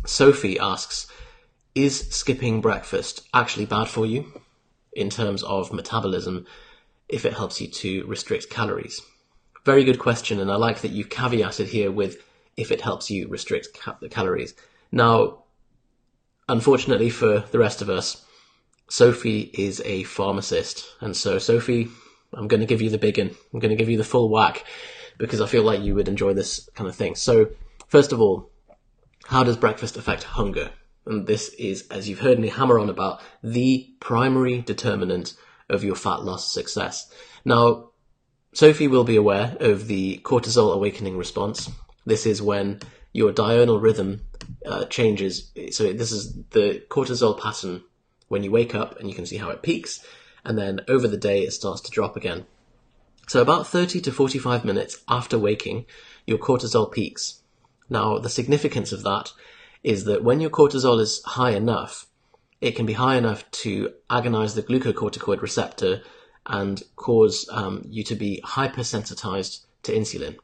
Sophie asks, is skipping breakfast actually bad for you in terms of metabolism if it helps you to restrict calories? Very good question, and I like that you've caveated here with if it helps you restrict the calories. Now, unfortunately for the rest of us, Sophie is a pharmacist, and so Sophie, I'm going to give you the big one. I'm going to give you the full whack because I feel like you would enjoy this kind of thing. So, first of all, how does breakfast affect hunger? And this is, as you've heard me hammer on about, the primary determinant of your fat loss success. Now, Sophie will be aware of the cortisol awakening response. This is when your diurnal rhythm changes. So this is the cortisol pattern when you wake up, and you can see how it peaks, and then over the day it starts to drop again. So about 30 to 45 minutes after waking, your cortisol peaks. Now, the significance of that is that when your cortisol is high enough, it can be high enough to agonize the glucocorticoid receptor and cause you to be hypersensitized to insulin.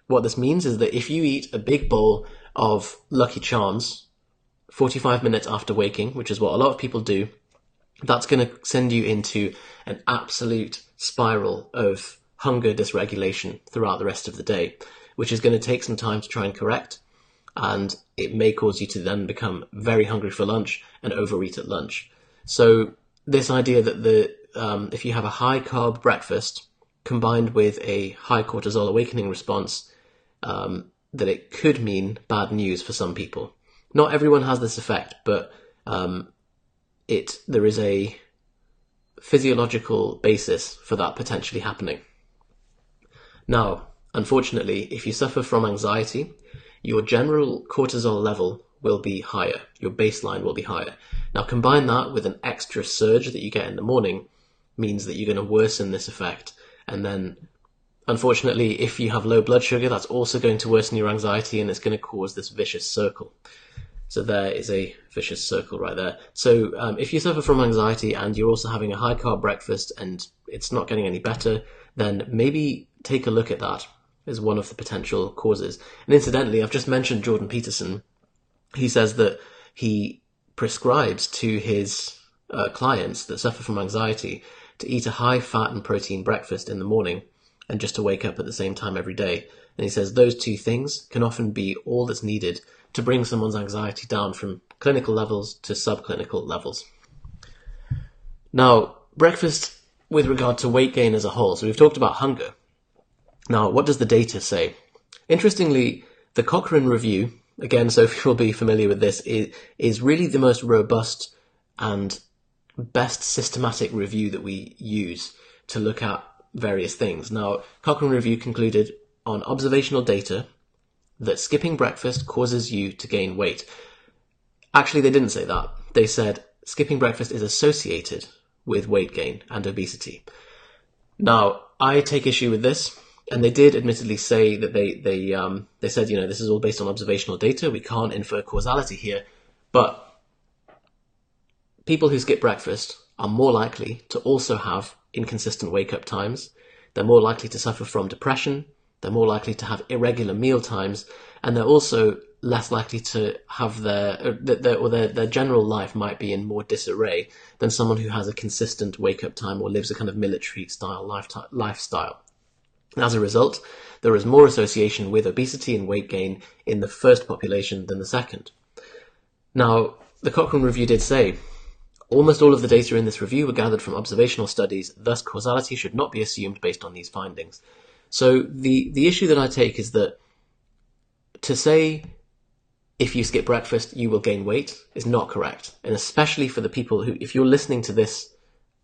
What this means is that if you eat a big bowl of Lucky Charms 45 minutes after waking, which is what a lot of people do, that's going to send you into an absolute spiral of hunger dysregulation throughout the rest of the day, which is going to take some time to try and correct. And it may cause you to then become very hungry for lunch and overeat at lunch. So this idea that if you have a high carb breakfast combined with a high cortisol awakening response, that it could mean bad news for some people. Not everyone has this effect, but there is a physiological basis for that potentially happening. Now, unfortunately, if you suffer from anxiety, your general cortisol level will be higher. Your baseline will be higher. Now, combine that with an extra surge that you get in the morning means that you're going to worsen this effect. And then, unfortunately, if you have low blood sugar, that's also going to worsen your anxiety, and it's going to cause this vicious circle. So there is a vicious circle right there. So if you suffer from anxiety and you're also having a high carb breakfast and it's not getting any better, then maybe take a look at that as one of the potential causes. And incidentally, I've just mentioned Jordan Peterson. He says that he prescribes to his clients that suffer from anxiety to eat a high fat and protein breakfast in the morning and just to wake up at the same time every day. And he says those two things can often be all that's needed to bring someone's anxiety down from clinical levels to subclinical levels. Now, breakfast with regard to weight gain as a whole. So we've talked about hunger. Now, what does the data say? Interestingly, the Cochrane review, again, Sophie will be familiar with this, is really the most robust and best systematic review that we use to look at various things. Now, Cochrane review concluded on observational data that skipping breakfast causes you to gain weight. Actually, they didn't say that. They said skipping breakfast is associated with weight gain and obesity. Now, I take issue with this, and they did admittedly say that they said, this is all based on observational data. We can't infer causality here, but people who skip breakfast are more likely to also have inconsistent wake-up times. They're more likely to suffer from depression. They're more likely to have irregular meal times, and they're also less likely to have their general life might be in more disarray than someone who has a consistent wake-up time or lives a kind of military-style lifestyle. As a result, there is more association with obesity and weight gain in the first population than the second. Now, the Cochrane review did say, almost all of the data in this review were gathered from observational studies, thus causality should not be assumed based on these findings. So the issue that I take is that to say if you skip breakfast you will gain weight is not correct. And especially for the people who, if you're listening to this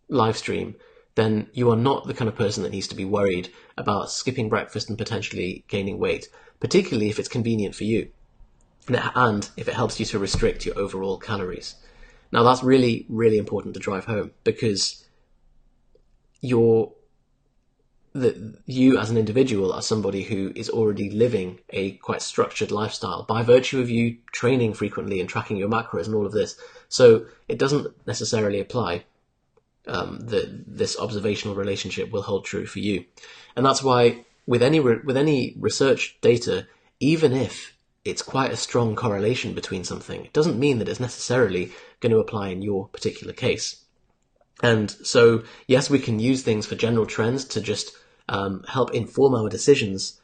live stream, then you are not the kind of person that needs to be worried about skipping breakfast and potentially gaining weight, particularly if it's convenient for you and if it helps you to restrict your overall calories. Now that's really, really important to drive home, because you as an individual are somebody who is already living a quite structured lifestyle by virtue of you training frequently and tracking your macros and all of this. So it doesn't necessarily apply that this observational relationship will hold true for you. And that's why with any research data, even if it's quite a strong correlation between something, it doesn't mean that it's necessarily going to apply in your particular case. And so, yes, we can use things for general trends to just help inform our decisions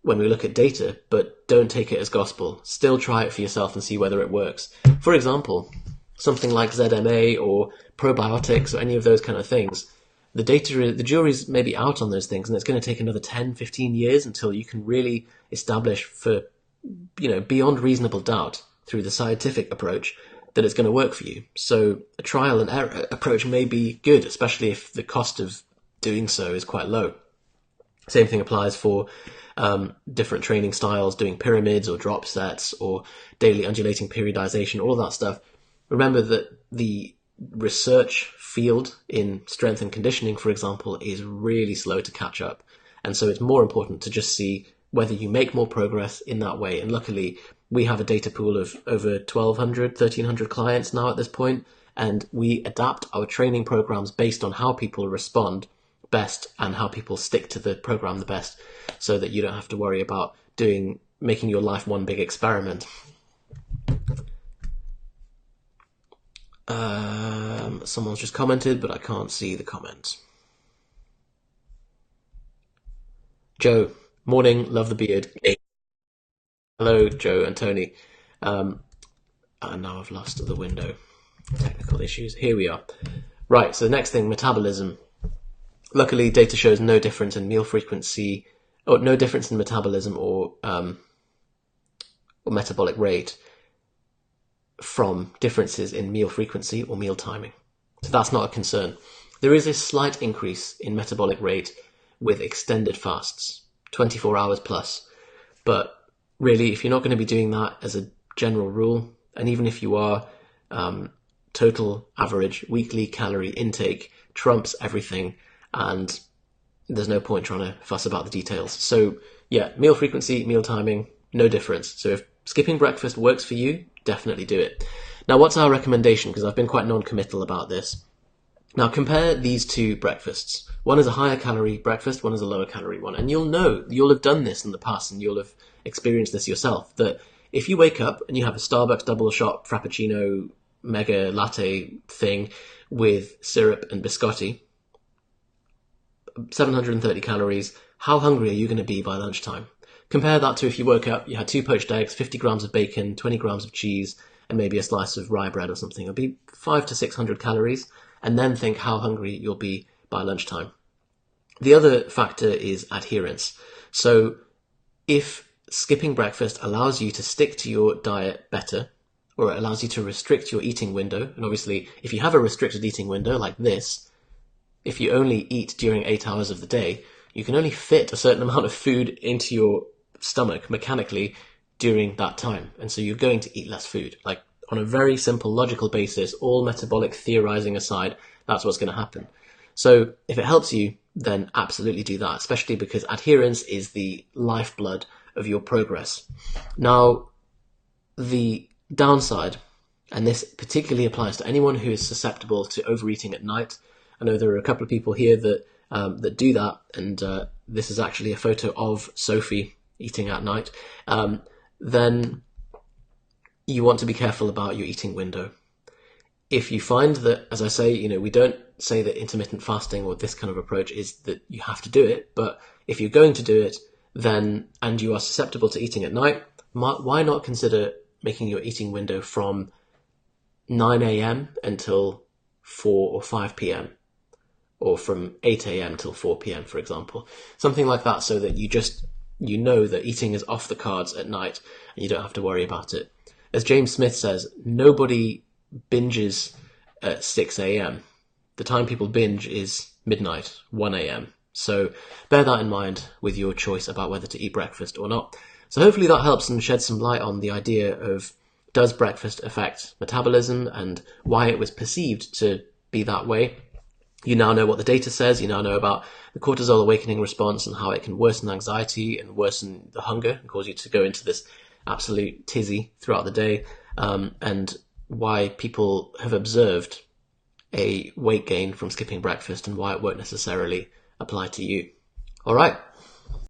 when we look at data, but don't take it as gospel. Still try it for yourself and see whether it works. For example, something like ZMA or probiotics or any of those kind of things, the jury's maybe out on those things, and it's going to take another 10, 15 years until you can really establish for, beyond reasonable doubt through the scientific approach that it's going to work for you. So a trial and error approach may be good, especially if the cost of doing so is quite low. Same thing applies for different training styles, doing pyramids or drop sets or daily undulating periodization, all of that stuff. Remember that the research field in strength and conditioning, for example, is really slow to catch up. And so it's more important to just see whether you make more progress in that way. And luckily, we have a data pool of over 1,200, 1,300 clients now at this point, and we adapt our training programs based on how people respond best and how people stick to the program the best, so that you don't have to worry about making your life one big experiment. Someone's just commented, but I can't see the comment. Joe, morning, love the beard. Hello, Joe and Tony. And now I've lost the window. Technical issues. Here we are. Right, so the next thing, metabolism. Luckily, data shows no difference in meal frequency, or no difference in metabolism or metabolic rate from differences in meal frequency or meal timing. So that's not a concern. There is a slight increase in metabolic rate with extended fasts, 24 hours plus. But really, if you're not going to be doing that as a general rule, and even if you are, total average weekly calorie intake trumps everything, and there's no point trying to fuss about the details. So yeah, meal frequency, meal timing, no difference. So if skipping breakfast works for you, definitely do it. Now, what's our recommendation? Because I've been quite non-committal about this. Now, compare these two breakfasts. One is a higher calorie breakfast, one is a lower calorie one. And you'll have done this in the past, and you'll have experienced this yourself, that if you wake up and you have a Starbucks double shot frappuccino mega latte thing with syrup and biscotti, 730 calories, how hungry are you going to be by lunchtime? Compare that to if you woke up, you had 2 poached eggs, 50 grams of bacon, 20 grams of cheese, and maybe a slice of rye bread or something. It'll be 500 to 600 calories, and then think how hungry you'll be by lunchtime. The other factor is adherence. So if skipping breakfast allows you to stick to your diet better, or it allows you to restrict your eating window, and obviously if you have a restricted eating window like this, if you only eat during 8 hours of the day, you can only fit a certain amount of food into your stomach mechanically during that time. And so you're going to eat less food. Like, on a very simple logical basis, all metabolic theorizing aside, that's what's going to happen. So if it helps you, then absolutely do that, especially because adherence is the lifeblood of your progress. Now, the downside, and this particularly applies to anyone who is susceptible to overeating at night. I know there are a couple of people here that do that, and this is actually a photo of Sophie eating at night. Then you want to be careful about your eating window. If you find that, as I say, we don't say that intermittent fasting or this kind of approach is that you have to do it, but if you're going to do it, then, and you are susceptible to eating at night, why not consider making your eating window from 9 a.m. until 4 or 5 p.m. or from 8 a.m. till 4 p.m., for example. Something like that, so that you know that eating is off the cards at night and you don't have to worry about it. As James Smith says, nobody binges at 6 a.m. The time people binge is midnight, 1 a.m. So bear that in mind with your choice about whether to eat breakfast or not. So hopefully that helps and sheds some light on the idea of, does breakfast affect metabolism and why it was perceived to be that way. You now know what the data says. You now know about the cortisol awakening response and how it can worsen anxiety and worsen the hunger and cause you to go into this absolute tizzy throughout the day, and why people have observed a weight gain from skipping breakfast and why it won't necessarily apply to you. All right.